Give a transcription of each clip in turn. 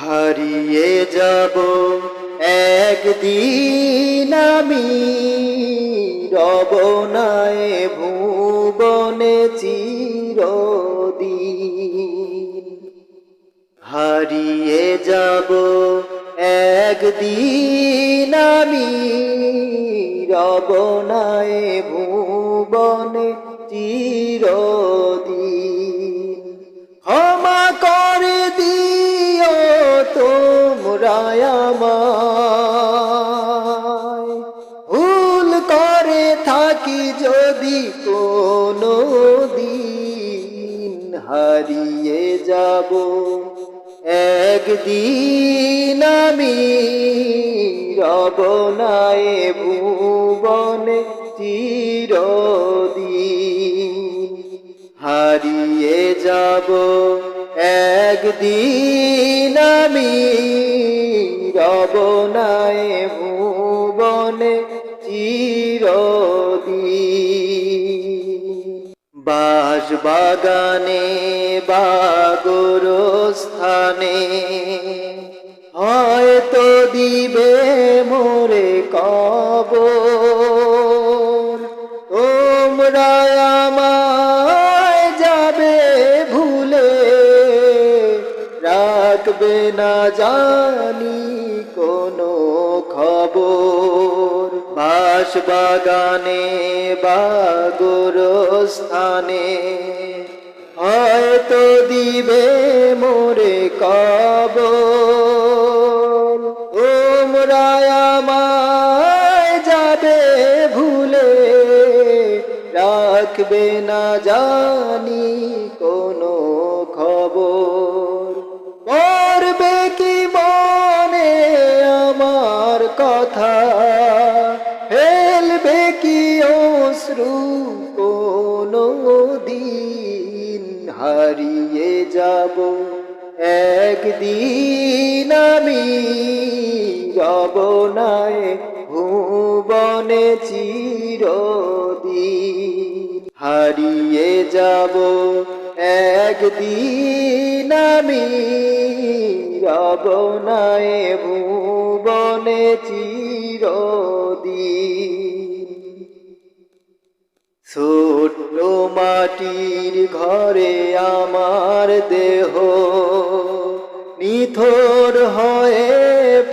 হারিয়ে যাব একদিন আমি, রব নাই ভুবনে চিরদিন। হারিয়ে যাব একদিন আমি, রব নাই ভুবনে চিরদিন। ক্ষমা করে দিও তোমরা আমায়, ভুল করে থাকি যদি কোনো দিন। হারিয়ে যাব একদিন আমি, রব নাই ভুবনে চিরদিন। হারিয়ে যাব একদিন আমি, রব নাই ভুবনে চিরদিন। বাঁশবাগানে বা গোরস্থানে হয়তো দিবে মোরে কবর। তোমরা আমায় যাবে ভুলে, রাখবে না জানি কোনো খবর। বাঁশবাগানে বা গোরস্থানে হয়তো দিবে মোরে কবর। তোমরা আমায় যাবে ভুলে, রাখবে না জানি কোনো খবর। পড়বে কি মনে আমার কথা, ফেলবে কি অশ্রু কোনো দিন। হারিয়ে যাব একদিন আমি, রব নাই ভুবনে চিরদিন। হারিয়ে যাব একদিন আমি, রব নাই ভুবনে চিরদিন। ছোট্ট মাটির ঘরে আমার দেহ নিথর হয়ে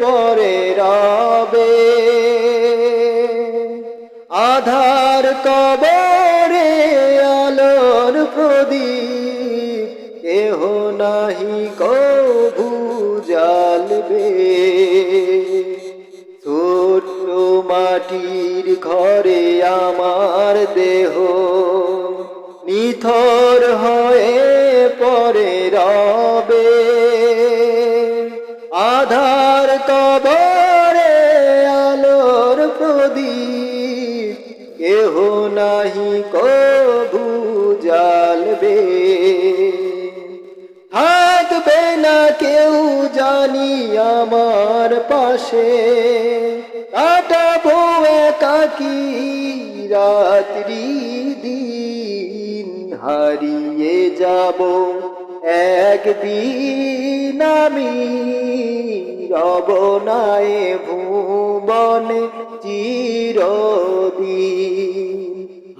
পড়ে রবে। আধার কবরে আলোর প্রদীপ, কেহ নাহি কভু জ্বালবে। ছোট্ট মাটির ঘরে আমার দেহ নিথর হয়ে পড়ে রবে। আধার কবরে আলোর প্রদীপ, কেহ নাহি কভু জ্বালবে। থাকবে না কেউ জানি আমার পাশে, কাটাবো একাকী রাত্রি দিন। হারিয়ে যাব একদিন আমি, রব নাই ভুবনে চিরদিন।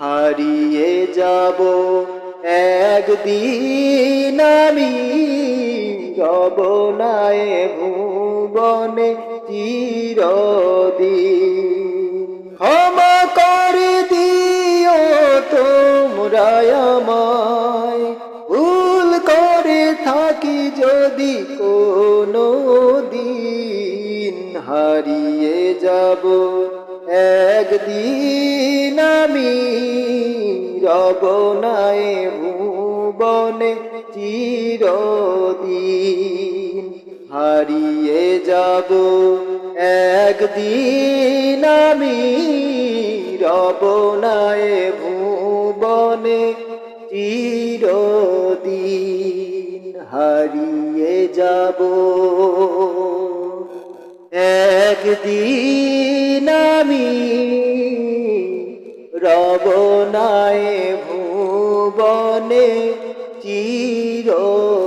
হারিয়ে যাব একদিন আমি, রব নাই ভুবনে চিরদিন। ক্ষমা করে দিও তোমরা আমায়, ভুল করে থাকি যদি কোনো দিন। হারিয়ে যাব একদিন আমি, রব নাই ভুবনে চিরদিন। হারিয়ে যাব একদিন আমি, রব নাই ভুবনে চিরদিন। হারিয়ে যাব একদিন আমি, রব নাই ভুবনে চিরদিন।